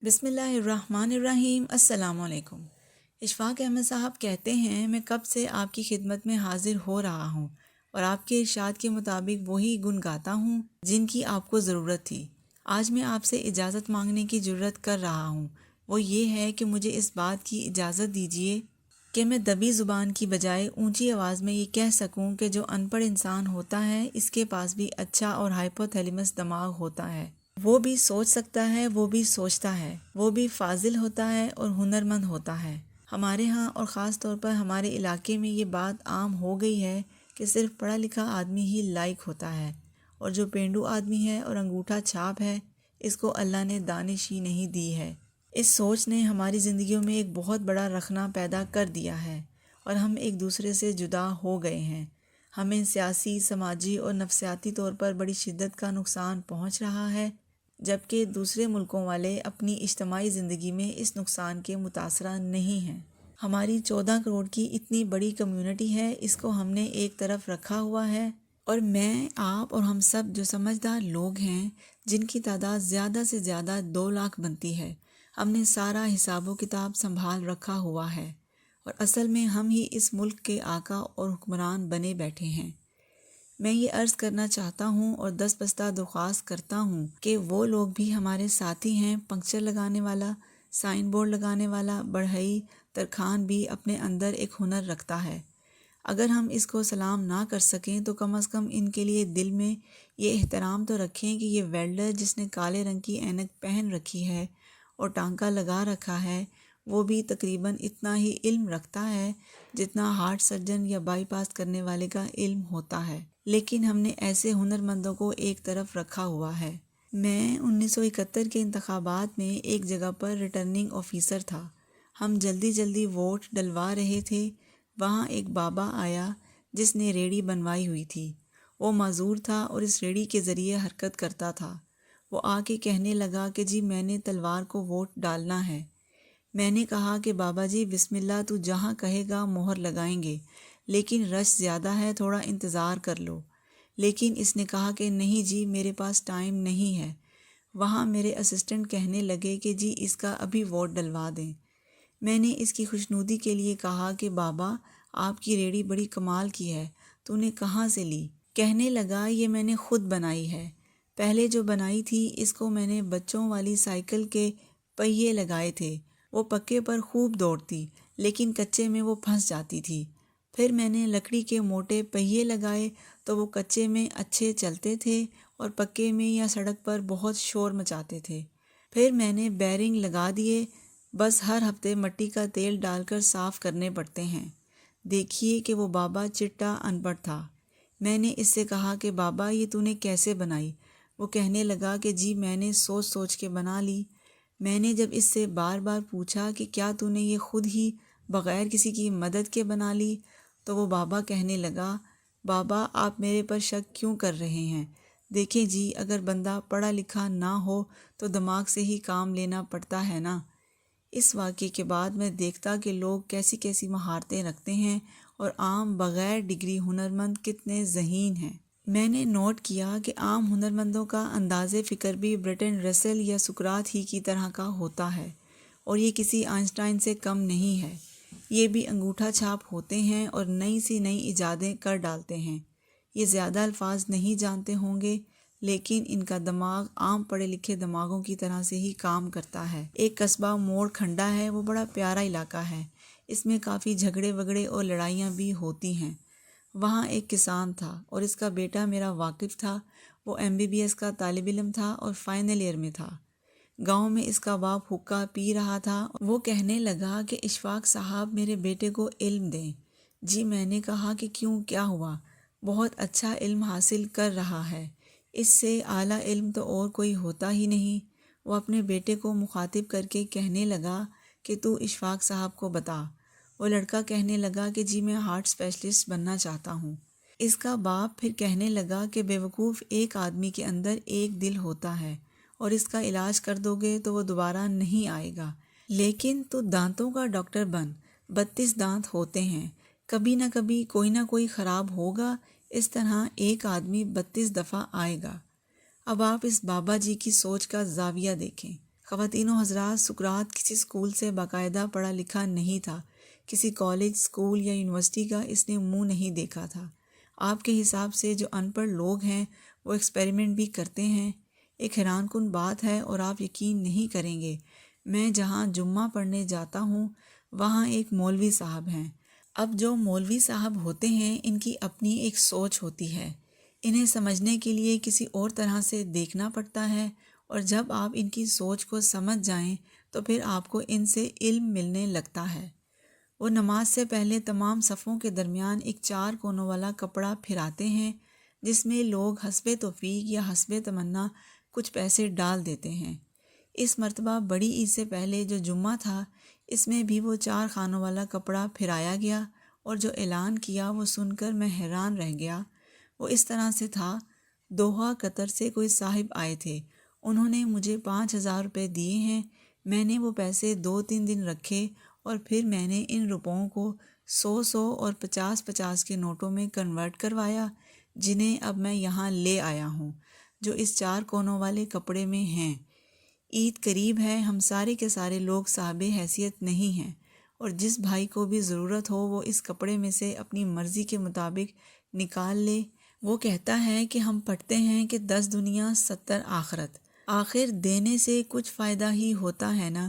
بسم اللہ الرحمن الرحیم۔ السلام علیکم۔ اشفاق احمد صاحب کہتے ہیں، میں کب سے آپ کی خدمت میں حاضر ہو رہا ہوں اور آپ کے ارشاد کے مطابق وہی گن گاتا ہوں جن کی آپ کو ضرورت تھی۔ آج میں آپ سے اجازت مانگنے کی جرات کر رہا ہوں، وہ یہ ہے کہ مجھے اس بات کی اجازت دیجیے کہ میں دبی زبان کی بجائے اونچی آواز میں یہ کہہ سکوں کہ جو ان پڑھ انسان ہوتا ہے اس کے پاس بھی اچھا اور ہائپوتھیلیمس دماغ ہوتا ہے۔ وہ بھی سوچ سکتا ہے، وہ بھی سوچتا ہے، وہ بھی فاضل ہوتا ہے اور ہنرمند ہوتا ہے۔ ہمارے ہاں اور خاص طور پر ہمارے علاقے میں یہ بات عام ہو گئی ہے کہ صرف پڑھا لکھا آدمی ہی لائق ہوتا ہے، اور جو پینڈو آدمی ہے اور انگوٹھا چھاپ ہے اس کو اللہ نے دانش ہی نہیں دی ہے۔ اس سوچ نے ہماری زندگیوں میں ایک بہت بڑا رخنہ پیدا کر دیا ہے اور ہم ایک دوسرے سے جدا ہو گئے ہیں۔ ہمیں سیاسی، سماجی اور نفسیاتی طور پر بڑی شدت کا نقصان پہنچ رہا ہے، جبکہ دوسرے ملکوں والے اپنی اجتماعی زندگی میں اس نقصان کے متاثرہ نہیں ہیں۔ ہماری 14 کروڑ کی اتنی بڑی کمیونٹی ہے، اس کو ہم نے ایک طرف رکھا ہوا ہے، اور میں، آپ اور ہم سب جو سمجھدار لوگ ہیں جن کی تعداد زیادہ سے زیادہ 2 لاکھ بنتی ہے، ہم نے سارا حساب و کتاب سنبھال رکھا ہوا ہے، اور اصل میں ہم ہی اس ملک کے آقا اور حکمران بنے بیٹھے ہیں۔ میں یہ عرض کرنا چاہتا ہوں اور دست درخواست کرتا ہوں کہ وہ لوگ بھی ہمارے ساتھی ہیں۔ پنکچر لگانے والا، سائن بورڈ لگانے والا، بڑھئی، ترکھان بھی اپنے اندر ایک ہنر رکھتا ہے۔ اگر ہم اس کو سلام نہ کر سکیں تو کم از کم ان کے لیے دل میں یہ احترام تو رکھیں کہ یہ ویلڈر جس نے کالے رنگ کی اینک پہن رکھی ہے اور ٹانکا لگا رکھا ہے، وہ بھی تقریباً اتنا ہی علم رکھتا ہے جتنا ہارٹ سرجن یا بائی پاس کرنے والے کا علم ہوتا ہے، لیکن ہم نے ایسے ہنرمندوں کو ایک طرف رکھا ہوا ہے۔ میں 1971 کے انتخابات میں ایک جگہ پر ریٹرننگ آفیسر تھا۔ ہم جلدی ووٹ ڈلوا رہے تھے۔ وہاں ایک بابا آیا جس نے ریڑھی بنوائی ہوئی تھی۔ وہ معذور تھا اور اس ریڑھی کے ذریعے حرکت کرتا تھا۔ وہ آ کے کہنے لگا کہ جی میں نے تلوار کو ووٹ ڈالنا ہے۔ میں نے کہا کہ بابا جی بسم اللہ، تو جہاں کہے گا مہر لگائیں گے، لیکن رش زیادہ ہے، تھوڑا انتظار کر لو۔ لیکن اس نے کہا کہ نہیں جی میرے پاس ٹائم نہیں ہے۔ وہاں میرے اسسٹنٹ کہنے لگے کہ جی اس کا ابھی ووٹ ڈلوا دیں۔ میں نے اس کی خوشنودی کے لیے کہا کہ بابا آپ کی ریڑھی بڑی کمال کی ہے، تو نے کہاں سے لی؟ کہنے لگا یہ میں نے خود بنائی ہے۔ پہلے جو بنائی تھی اس کو میں نے بچوں والی سائیکل کے پہیے لگائے تھے، وہ پکے پر خوب دوڑتی لیکن کچے میں وہ پھنس جاتی تھی۔ پھر میں نے لکڑی کے موٹے پہیے لگائے تو وہ کچے میں اچھے چلتے تھے اور پکے میں یا سڑک پر بہت شور مچاتے تھے۔ پھر میں نے بیرنگ لگا دیے، بس ہر ہفتے مٹی کا تیل ڈال کر صاف کرنے پڑتے ہیں۔ دیکھیے کہ وہ بابا چٹا ان پڑھ تھا۔ میں نے اس سے کہا کہ بابا یہ تو نے کیسے بنائی؟ وہ کہنے لگا کہ جی میں نے سوچ کے بنا لی۔ میں نے جب اس سے بار بار پوچھا کہ کیا تو نے یہ خود ہی بغیر کسی کی مدد کے بنا لی؟ تو وہ بابا کہنے لگا، بابا آپ میرے پر شک کیوں کر رہے ہیں؟ دیکھیں جی اگر بندہ پڑھا لکھا نہ ہو تو دماغ سے ہی کام لینا پڑتا ہے نا۔ اس واقعے کے بعد میں دیکھتا کہ لوگ کیسی کیسی مہارتیں رکھتے ہیں اور عام بغیر ڈگری ہنرمند کتنے ذہین ہیں۔ میں نے نوٹ کیا کہ عام ہنرمندوں کا انداز فکر بھی برٹن رسل یا سقراط ہی کی طرح کا ہوتا ہے، اور یہ کسی آئنسٹائن سے کم نہیں ہے۔ یہ بھی انگوٹھا چھاپ ہوتے ہیں اور نئی ایجادیں کر ڈالتے ہیں۔ یہ زیادہ الفاظ نہیں جانتے ہوں گے، لیکن ان کا دماغ عام پڑھے لکھے دماغوں کی طرح سے ہی کام کرتا ہے۔ ایک قصبہ موڑ کھنڈا ہے، وہ بڑا پیارا علاقہ ہے۔ اس میں کافی جھگڑے وگڑے اور لڑائیاں بھی ہوتی ہیں۔ وہاں ایک کسان تھا اور اس کا بیٹا میرا واقف تھا۔ وہ MBBS کا طالب علم تھا اور فائنل ایئر میں تھا۔ گاؤں میں اس کا باپ حقہ پی رہا تھا۔ وہ کہنے لگا کہ اشفاق صاحب میرے بیٹے کو علم دیں۔ جی میں نے کہا کہ کیوں، کیا ہوا؟ بہت اچھا علم حاصل کر رہا ہے، اس سے اعلیٰ علم تو اور کوئی ہوتا ہی نہیں۔ وہ اپنے بیٹے کو مخاطب کر کے کہنے لگا کہ تو اشفاق صاحب کو بتا۔ وہ لڑکا کہنے لگا کہ جی میں ہارٹ اسپیشلسٹ بننا چاہتا ہوں۔ اس کا باپ پھر کہنے لگا کہ بیوقوف، ایک آدمی کے اندر ایک دل ہوتا ہے اور اس کا علاج کر دو گے تو وہ دوبارہ نہیں آئے گا، لیکن تو دانتوں کا ڈاکٹر بن۔ 32 دانت ہوتے ہیں، کبھی نہ کبھی کوئی نہ کوئی خراب ہوگا، اس طرح ایک آدمی 32 دفعہ آئے گا۔ اب آپ اس بابا جی کی سوچ کا زاویہ دیکھیں۔ خواتین و حضرات، سقراط کسی اسکول سے باقاعدہ پڑھا لکھا نہیں تھا، کسی کالج، اسکول یا یونیورسٹی کا اس نے منہ نہیں دیکھا تھا۔ آپ کے حساب سے جو ان پڑھ لوگ ہیں وہ ایکسپیریمنٹ بھی کرتے ہیں؟ ایک حیران کن بات ہے، اور آپ یقین نہیں کریں گے، میں جہاں جمعہ پڑھنے جاتا ہوں وہاں ایک مولوی صاحب ہیں۔ اب جو مولوی صاحب ہوتے ہیں ان کی اپنی ایک سوچ ہوتی ہے، انہیں سمجھنے کے لیے کسی اور طرح سے دیکھنا پڑتا ہے، اور جب آپ ان کی سوچ کو سمجھ جائیں تو پھر آپ کو ان سے علم ملنے لگتا ہے۔ وہ نماز سے پہلے تمام صفوں کے درمیان ایک 4 کونوں والا کپڑا پھراتے ہیں جس میں لوگ حسب توفیق یا حسب تمنا کچھ پیسے ڈال دیتے ہیں۔ اس مرتبہ بڑی عید سے پہلے جو جمعہ تھا اس میں بھی وہ 4 خانوں والا کپڑا پھرایا گیا، اور جو اعلان کیا وہ سن کر میں حیران رہ گیا۔ وہ اس طرح سے تھا، دوحہ قطر سے کوئی صاحب آئے تھے، انہوں نے مجھے 5,000 روپے دیے ہیں، میں نے وہ پیسے 2-3 دن رکھے اور پھر میں نے ان روپوں کو 100 اور 50 کے نوٹوں میں کنورٹ کروایا، جنہیں اب میں یہاں لے آیا ہوں، جو اس 4 کونوں والے کپڑے میں ہیں۔ عید قریب ہے، ہم سارے کے سارے لوگ صاحب حیثیت نہیں ہیں، اور جس بھائی کو بھی ضرورت ہو وہ اس کپڑے میں سے اپنی مرضی کے مطابق نکال لے۔ وہ کہتا ہے کہ ہم پڑھتے ہیں کہ 10 دنیا 70 آخرت، آخر دینے سے کچھ فائدہ ہی ہوتا ہے نا۔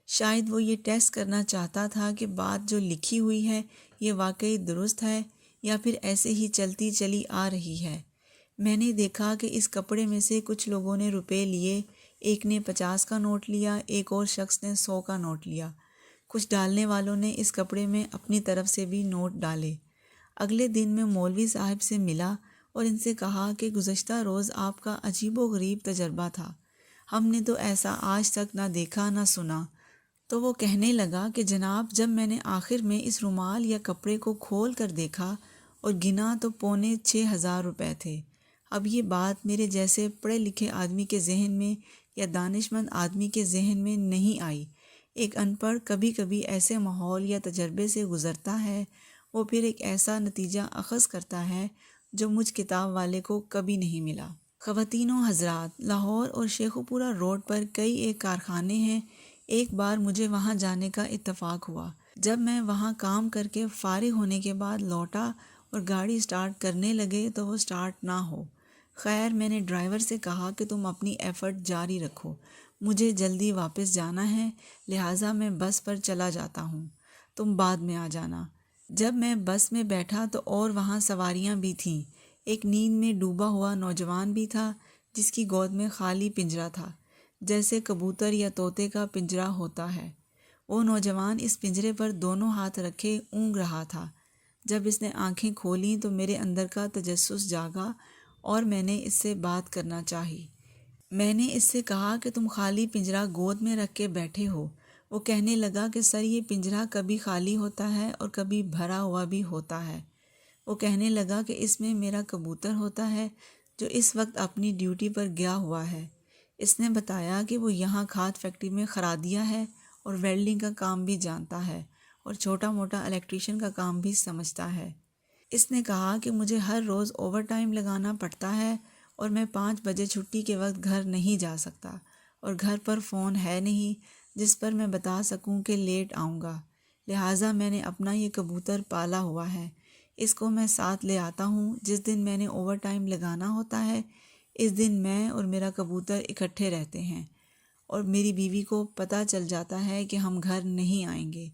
شاید وہ یہ ٹیسٹ کرنا چاہتا تھا کہ بات جو لکھی ہوئی ہے یہ واقعی درست ہے یا پھر ایسے ہی چلتی چلی آ رہی ہے۔ میں نے دیکھا کہ اس کپڑے میں سے کچھ لوگوں نے روپے لیے، ایک نے 50 کا نوٹ لیا، ایک اور شخص نے 100 کا نوٹ لیا۔ کچھ ڈالنے والوں نے اس کپڑے میں اپنی طرف سے بھی نوٹ ڈالے۔ اگلے دن میں مولوی صاحب سے ملا اور ان سے کہا کہ گزشتہ روز آپ کا عجیب و غریب تجربہ تھا، ہم نے تو ایسا آج تک نہ دیکھا نہ سنا۔ تو وہ کہنے لگا کہ جناب، جب میں نے آخر میں اس رومال یا کپڑے کو کھول کر دیکھا اور گنا تو 6,500 روپے تھے۔ اب یہ بات میرے جیسے پڑھے لکھے آدمی کے ذہن میں یا دانش مند آدمی کے ذہن میں نہیں آئی۔ ایک ان پڑھ کبھی کبھی ایسے ماحول یا تجربے سے گزرتا ہے، وہ پھر ایک ایسا نتیجہ اخذ کرتا ہے جو مجھ کتاب والے کو کبھی نہیں ملا۔ خواتین و حضرات، لاہور اور شیخو پورہ روڈ پر کئی ایک کارخانے ہیں۔ ایک بار مجھے وہاں جانے کا اتفاق ہوا۔ جب میں وہاں کام کر کے فارغ ہونے کے بعد لوٹا اور گاڑی سٹارٹ کرنے لگے تو وہ سٹارٹ نہ ہو۔ خیر، میں نے ڈرائیور سے کہا کہ تم اپنی ایفرٹ جاری رکھو، مجھے جلدی واپس جانا ہے، لہٰذا میں بس پر چلا جاتا ہوں، تم بعد میں آ جانا۔ جب میں بس میں بیٹھا تو اور وہاں سواریاں بھی تھیں۔ ایک نیند میں ڈوبا ہوا نوجوان بھی تھا جس کی گود میں خالی پنجرہ تھا، جیسے کبوتر یا طوطے کا پنجرہ ہوتا ہے۔ وہ نوجوان اس پنجرے پر دونوں ہاتھ رکھے اونگ رہا تھا۔ جب اس نے آنکھیں کھولیں تو میرے اندر کا تجسس جاگا اور میں نے اس سے بات کرنا چاہی۔ میں نے اس سے کہا کہ تم خالی پنجرہ گود میں رکھ کے بیٹھے ہو۔ وہ کہنے لگا کہ سر، یہ پنجرہ کبھی خالی ہوتا ہے اور کبھی بھرا ہوا بھی ہوتا ہے۔ وہ کہنے لگا کہ اس میں میرا کبوتر ہوتا ہے جو اس وقت اپنی ڈیوٹی پر گیا ہوا ہے۔ اس نے بتایا کہ وہ یہاں کھاد فیکٹری میں خرادیہ ہے اور ویلڈنگ کا کام بھی جانتا ہے اور چھوٹا موٹا الیکٹریشین کا کام بھی سمجھتا ہے۔ اس نے کہا کہ مجھے ہر روز اوور ٹائم لگانا پڑتا ہے اور میں 5 بجے چھٹی کے وقت گھر نہیں جا سکتا، اور گھر پر فون ہے نہیں جس پر میں بتا سکوں کہ لیٹ آؤں گا، لہٰذا میں نے اپنا یہ کبوتر پالا ہوا ہے، اس کو میں ساتھ لے آتا ہوں۔ جس دن میں نے اوور ٹائم لگانا ہوتا ہے اس دن میں اور میرا کبوتر اکٹھے رہتے ہیں، اور میری بیوی کو پتہ چل جاتا ہے کہ ہم گھر نہیں آئیں گے،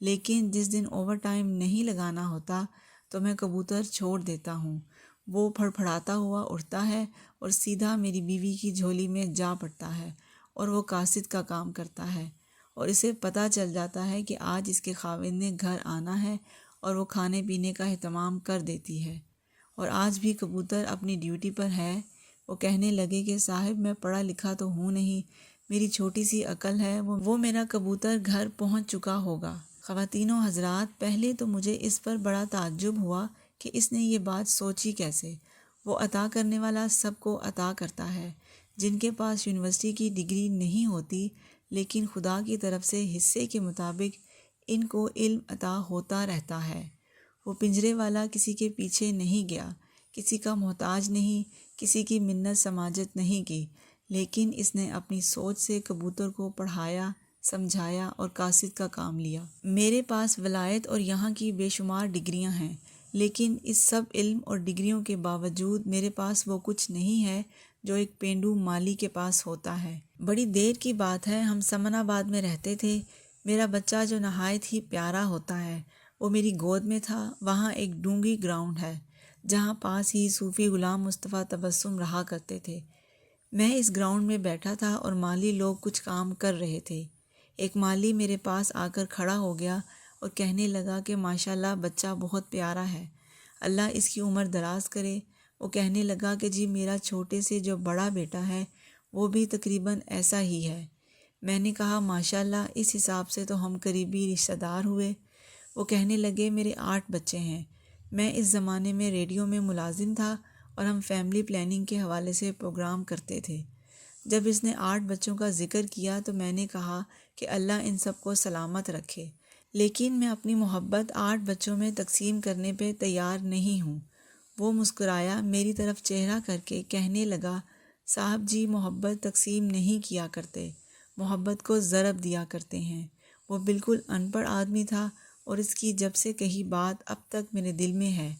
لیکن جس دن اوور ٹائم نہیں لگانا ہوتا تو میں کبوتر چھوڑ دیتا ہوں، وہ پھڑپھڑاتا ہوا اڑتا ہے اور سیدھا میری بیوی کی جھولی میں جا پڑتا ہے، اور وہ قاصد کا کام کرتا ہے، اور اسے پتہ چل جاتا ہے کہ آج اس کے خاوند نے گھر آنا ہے اور وہ کھانے پینے کا اہتمام کر دیتی ہے۔ اور آج بھی کبوتر اپنی ڈیوٹی پر ہے۔ وہ کہنے لگے کہ صاحب، میں پڑھا لکھا تو ہوں نہیں، میری چھوٹی سی عقل ہے، وہ میرا کبوتر گھر پہنچ چکا ہوگا۔ خواتین و حضرات، پہلے تو مجھے اس پر بڑا تعجب ہوا کہ اس نے یہ بات سوچی کیسے۔ وہ عطا کرنے والا سب کو عطا کرتا ہے۔ جن کے پاس یونیورسٹی کی ڈگری نہیں ہوتی لیکن خدا کی طرف سے حصے کے مطابق ان کو علم عطا ہوتا رہتا ہے۔ وہ پنجرے والا کسی کے پیچھے نہیں گیا، کسی کا محتاج نہیں، کسی کی منت سماجت نہیں کی، لیکن اس نے اپنی سوچ سے کبوتر کو پڑھایا، سمجھایا اور قاصد کا کام لیا۔ میرے پاس ولایت اور یہاں کی بے شمار ڈگریاں ہیں، لیکن اس سب علم اور ڈگریوں کے باوجود میرے پاس وہ کچھ نہیں ہے جو ایک پینڈو مالی کے پاس ہوتا ہے۔ بڑی دیر کی بات ہے، ہم سمن آباد میں رہتے تھے۔ میرا بچہ جو نہایت ہی پیارا ہوتا ہے وہ میری گود میں تھا۔ وہاں ایک ڈونگی گراؤنڈ ہے جہاں پاس ہی صوفی غلام مصطفیٰ تبسم رہا کرتے تھے۔ میں اس گراؤنڈ میں بیٹھا تھا اور مالی لوگ کچھ کام کر رہے تھے۔ ایک مالی میرے پاس آ کر کھڑا ہو گیا اور کہنے لگا کہ ماشاءاللہ بچہ بہت پیارا ہے، اللہ اس کی عمر دراز کرے۔ وہ کہنے لگا کہ جی میرا چھوٹے سے جو بڑا بیٹا ہے وہ بھی تقریباً ایسا ہی ہے۔ میں نے کہا ماشاءاللہ، اس حساب سے تو ہم قریبی رشتہ دار ہوئے۔ وہ کہنے لگے میرے 8 بچے ہیں۔ میں اس زمانے میں ریڈیو میں ملازم تھا اور ہم فیملی پلاننگ کے حوالے سے پروگرام کرتے تھے۔ جب اس نے 8 بچوں کا ذکر کیا تو میں نے کہا کہ اللہ ان سب کو سلامت رکھے، لیکن میں اپنی محبت 8 بچوں میں تقسیم کرنے پہ تیار نہیں ہوں۔ وہ مسکرایا، میری طرف چہرہ کر کے کہنے لگا صاحب جی محبت تقسیم نہیں کیا کرتے، محبت کو ضرب دیا کرتے ہیں۔ وہ بالکل ان پڑھ آدمی تھا اور اس کی جب سے کہی بات اب تک میرے دل میں ہے۔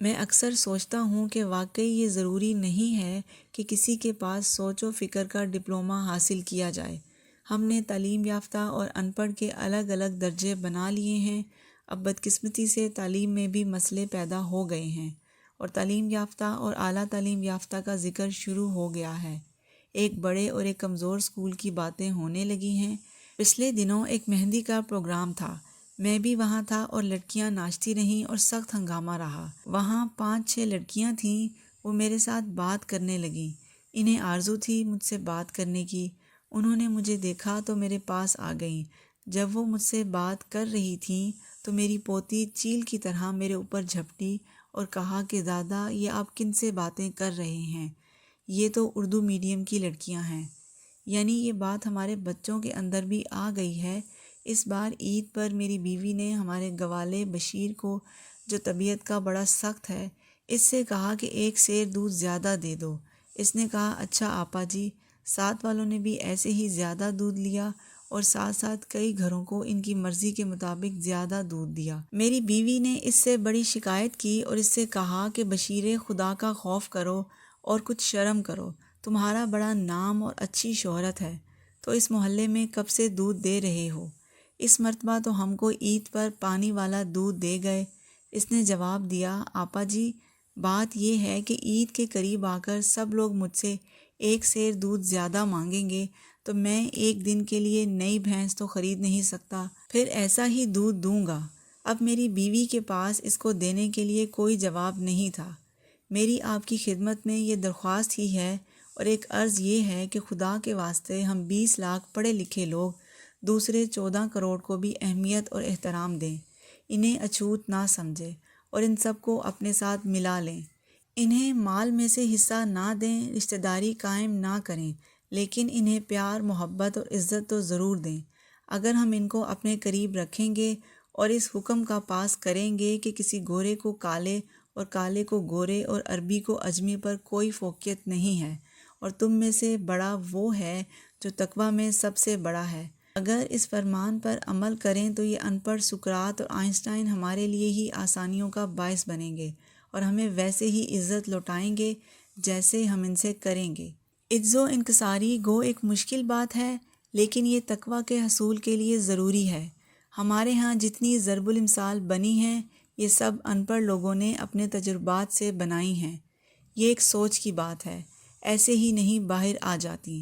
میں اکثر سوچتا ہوں کہ واقعی یہ ضروری نہیں ہے کہ کسی کے پاس سوچ و فکر کا ڈپلومہ حاصل کیا جائے۔ ہم نے تعلیم یافتہ اور ان پڑھ کے الگ الگ درجے بنا لیے ہیں۔ اب بدقسمتی سے تعلیم میں بھی مسئلے پیدا ہو گئے ہیں اور تعلیم یافتہ اور اعلیٰ تعلیم یافتہ کا ذکر شروع ہو گیا ہے۔ ایک بڑے اور ایک کمزور اسکول کی باتیں ہونے لگی ہیں۔ پچھلے دنوں ایک مہندی کا پروگرام تھا، میں بھی وہاں تھا اور لڑکیاں ناچتی رہیں اور سخت ہنگامہ رہا۔ وہاں 5-6 لڑکیاں تھیں، وہ میرے ساتھ بات کرنے لگیں۔ انہیں آرزو تھی مجھ سے بات کرنے کی۔ انہوں نے مجھے دیکھا تو میرے پاس آ گئیں۔ جب وہ مجھ سے بات کر رہی تھیں تو میری پوتی چیل کی طرح میرے اوپر جھپٹی اور کہا کہ دادا یہ آپ کن سے باتیں کر رہے ہیں، یہ تو اردو میڈیم کی لڑکیاں ہیں۔ یعنی یہ بات ہمارے بچوں کے اندر بھی آ گئی ہے۔ اس بار عید پر میری بیوی نے ہمارے گوالے بشیر کو، جو طبیعت کا بڑا سخت ہے، اس سے کہا کہ 1 سیر دودھ زیادہ دے دو۔ اس نے کہا اچھا آپا جی۔ ساتھ والوں نے بھی ایسے ہی زیادہ دودھ لیا اور ساتھ ساتھ کئی گھروں کو ان کی مرضی کے مطابق زیادہ دودھ دیا۔ میری بیوی نے اس سے بڑی شکایت کی اور اس سے کہا کہ بشیرے خدا کا خوف کرو اور کچھ شرم کرو، تمہارا بڑا نام اور اچھی شہرت ہے، تو اس محلے میں کب سے دودھ دے رہے ہو؟ اس مرتبہ تو ہم کو عید پر پانی والا دودھ دے گئے۔ اس نے جواب دیا آپا جی بات یہ ہے کہ عید کے قریب آ کر سب لوگ مجھ سے 1 سیر دودھ زیادہ مانگیں گے تو میں ایک دن کے لیے نئی بھینس تو خرید نہیں سکتا، پھر ایسا ہی دودھ دوں گا۔ اب میری بیوی کے پاس اس کو دینے کے لیے کوئی جواب نہیں تھا۔ میری آپ کی خدمت میں یہ درخواست ہی ہے اور ایک عرض یہ ہے کہ خدا کے واسطے ہم 20 لاکھ پڑھے لکھے لوگ دوسرے 14 کروڑ کو بھی اہمیت اور احترام دیں، انہیں اچھوت نہ سمجھیں اور ان سب کو اپنے ساتھ ملا لیں۔ انہیں مال میں سے حصہ نہ دیں، رشتہ داری قائم نہ کریں، لیکن انہیں پیار، محبت اور عزت تو ضرور دیں۔ اگر ہم ان کو اپنے قریب رکھیں گے اور اس حکم کا پاس کریں گے کہ کسی گورے کو کالے اور کالے کو گورے اور عربی کو اجمی پر کوئی فوقیت نہیں ہے، اور تم میں سے بڑا وہ ہے جو تقویٰ میں سب سے بڑا ہے، اگر اس فرمان پر عمل کریں تو یہ ان پڑھ سقراط اور آئنسٹائن ہمارے لیے ہی آسانیوں کا باعث بنیں گے اور ہمیں ویسے ہی عزت لوٹائیں گے جیسے ہم ان سے کریں گے۔ عجز و انکساری گو ایک مشکل بات ہے، لیکن یہ تقویٰ کے حصول کے لیے ضروری ہے۔ ہمارے ہاں جتنی ضرب المثال بنی ہیں یہ سب ان پڑھ لوگوں نے اپنے تجربات سے بنائی ہیں۔ یہ ایک سوچ کی بات ہے، ایسے ہی نہیں باہر آ جاتی۔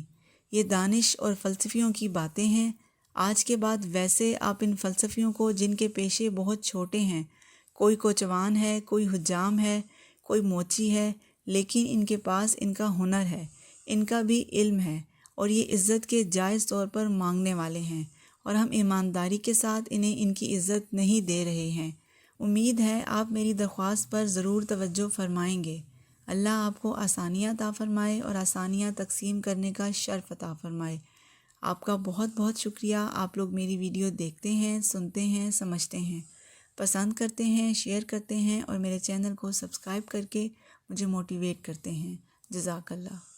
یہ دانش اور فلسفیوں کی باتیں ہیں۔ آج کے بعد ویسے آپ ان فلسفیوں کو، جن کے پیشے بہت چھوٹے ہیں، کوئی کوچوان ہے، کوئی حجام ہے، کوئی موچی ہے، لیکن ان کے پاس ان کا ہنر ہے، ان کا بھی علم ہے اور یہ عزت کے جائز طور پر مانگنے والے ہیں، اور ہم ایمانداری کے ساتھ انہیں ان کی عزت نہیں دے رہے ہیں۔ امید ہے آپ میری درخواست پر ضرور توجہ فرمائیں گے۔ اللہ آپ کو آسانیاں عطا فرمائے اور آسانیاں تقسیم کرنے کا شرف عطا فرمائے۔ آپ کا بہت بہت شکریہ۔ آپ لوگ میری ویڈیو دیکھتے ہیں، سنتے ہیں، سمجھتے ہیں، پسند کرتے ہیں، شیئر کرتے ہیں اور میرے چینل کو سبسکرائب کر کے مجھے موٹیویٹ کرتے ہیں۔ جزاک اللہ۔